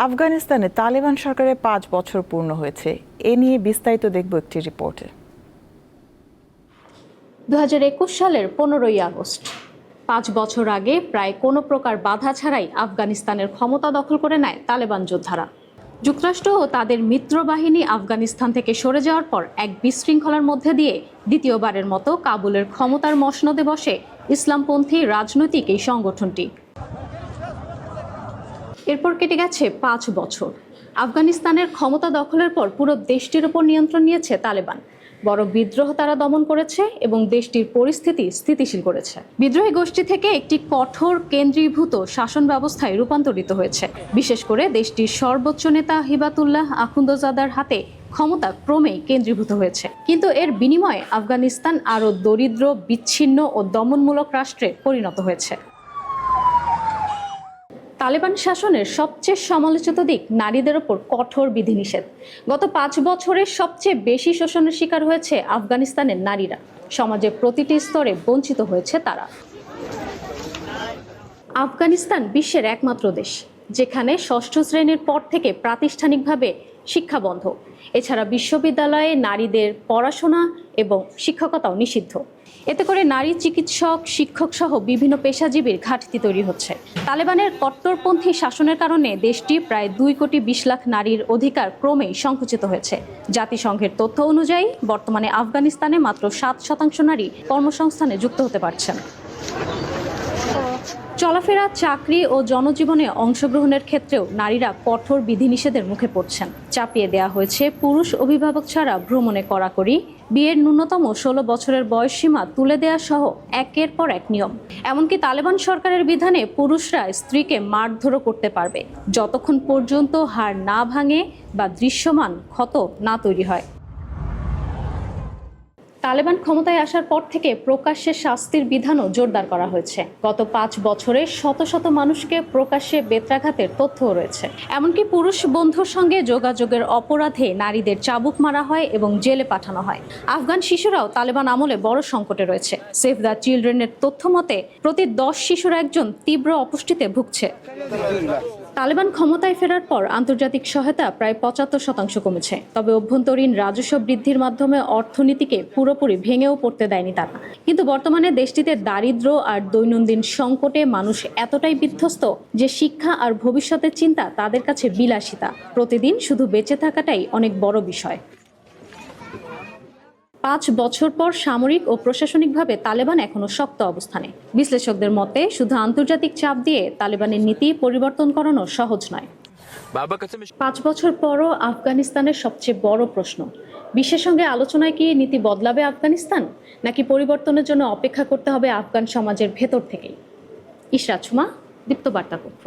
আফগানিস্তানে তালেবান সরকারের 5 বছর পূর্ণ হয়েছে। এ নিয়ে বিস্তারিত দেখব একটি রিপোর্টে। 2021 সালের 15ই আগস্ট 5 বছর আগে প্রায় কোনো প্রকার বাধা ছাড়াই আফগানিস্তানের ক্ষমতা দখল করে নেয় তালেবান যোদ্ধারা। যুক্তরাষ্ট্র ও তাদের মিত্র বাহিনী আফগানিস্তান থেকে সরে যাওয়ার পর এক বিশৃঙ্খলার মধ্যে দিয়ে দ্বিতীয়বারের মতো কাবুলের ক্ষমতার মসনদে বসে ইসলামপন্থী রাজনৈতিক এই সংগঠনটি। এরপর কেটে গেছে 5 বছর। আফগানিস্তানের ক্ষমতা দখলের পর পুরো দেশটির উপর নিয়ন্ত্রণ নিয়েছে তালেবান। বড় বিদ্রোহ তারা দমন করেছে এবং দেশটির পরিস্থিতি স্থিতিশীল করেছে। বিদ্রোহী গোষ্ঠী থেকে একটি কঠোর কেন্দ্রীভূত শাসন ব্যবস্থায় রূপান্তরিত হয়েছে। বিশেষ করে দেশটির সর্বোচ্চ নেতা হিবাতুল্লাহ আখুন্দজাদার হাতে ক্ষমতা ক্রমেই কেন্দ্রীভূত হয়েছে। কিন্তু এর বিনিময়ে আফগানিস্তান আরও দরিদ্র, বিচ্ছিন্ন ও দমনমূলক রাষ্ট্রে পরিণত হয়েছে। তালেবান শাসনের সবচেয়ে সমালোচিত দিক নারীদের ওপর কঠোর বিধিনিষেধ। গত 5 বছরে সবচেয়ে বেশি শোষণের শিকার হয়েছে আফগানিস্তানের নারীরা। সমাজের প্রতিটি স্তরে বঞ্চিত হয়েছে তারা। আফগানিস্তান বিশ্বের একমাত্র দেশ যেখানে 6ষ্ঠ শ্রেণীর পর থেকে প্রাতিষ্ঠানিকভাবে শিক্ষা বন্ধ। এছাড়া বিশ্ববিদ্যালয়ে নারীদের পড়াশোনা এবং শিক্ষকতাও নিষিদ্ধ। এতে করে নারী চিকিৎসক, শিক্ষক সহ বিভিন্ন পেশাজীবীর ঘাটতি তৈরি হচ্ছে। তালেবানের কট্টরপন্থী শাসনের কারণে দেশটি প্রায় 2 কোটি 20 লাখ নারীর অধিকার ক্রমেই সংকুচিত হয়েছে। জাতিসংঘের তথ্য অনুযায়ী বর্তমানে আফগানিস্তানে মাত্র 7% নারী কর্মসংস্থানে যুক্ত হতে পারছেন। চলাফেরা, চাকরি ও জনজীবনে অংশগ্রহণের ক্ষেত্রেও নারীরা কঠোর বিধিনিষেধের মুখে পড়ছেন। চাপিয়ে দেওয়া হয়েছে পুরুষ অভিভাবক ছাড়া ভ্রমণে কড়াকড়ি, বিয়ের ন্যূনতম 16 বছরের বয়সসীমা তুলে দেওয়া সহ একের পর এক নিয়ম। এমনকি তালেবান সরকারের বিধানে পুরুষরা স্ত্রীকে মারধরও করতে পারবে যতক্ষণ পর্যন্ত হাড় না ভাঙে বা দৃশ্যমান ক্ষত না তৈরি হয়। তালেবান ক্ষমতায় আসার পর থেকে প্রকাশ্যে শাস্তির বিধানও জোরদার করা হয়েছে। গত 5 বছরে শত শত মানুষকে প্রকাশ্যে বেত্রাঘাতের তথ্যও রয়েছে। এমনকি পুরুষ বন্ধুর সঙ্গে যোগাযোগের অপরাধে নারীদের চাবুক মারা হয় এবং জেলে পাঠানো হয়। আফগান শিশুরাও তালেবান আমলে বড় সংকটে রয়েছে। সেভ দ্য চিলড্রেনের তথ্য মতে প্রতি 10 শিশুর একজন তীব্র অপুষ্টিতে ভুগছে। তালেবান ক্ষমতায় ফেরার পর আন্তর্জাতিক সহায়তা প্রায় 75% কমেছে। তবে অভ্যন্তরীণ রাজস্ব বৃদ্ধির মাধ্যমে অর্থনীতিকে পুরোপুরি ভেঙেও পড়তে দেয়নি তারা। কিন্তু বর্তমানে দেশটিতে দারিদ্র্য আর দৈনন্দিন সংকটে মানুষ এতটাই বিধ্বস্ত যে শিক্ষা আর ভবিষ্যতের চিন্তা তাদের কাছে বিলাসিতা। প্রতিদিন শুধু বেঁচে থাকাটাই অনেক বড় বিষয়। 5 বছর পর সামরিক ও প্রশাসনিকভাবে তালেবান এখনো শক্ত অবস্থানে। বিশ্লেষকদের মতে শুধু আন্তর্জাতিক চাপ দিয়ে তালেবানের নীতি পরিবর্তন করানো সহজ নয়। 5 বছর পরও আফগানিস্তানের সবচেয়ে বড় প্রশ্ন, বিশ্বের সঙ্গে আলোচনায় কি নীতি বদলাবে আফগানিস্তান, নাকি পরিবর্তনের জন্য অপেক্ষা করতে হবে আফগান সমাজের ভেতর থেকেই? ইশরাত সুমা, দীপ্ত বার্তা কক্ষ।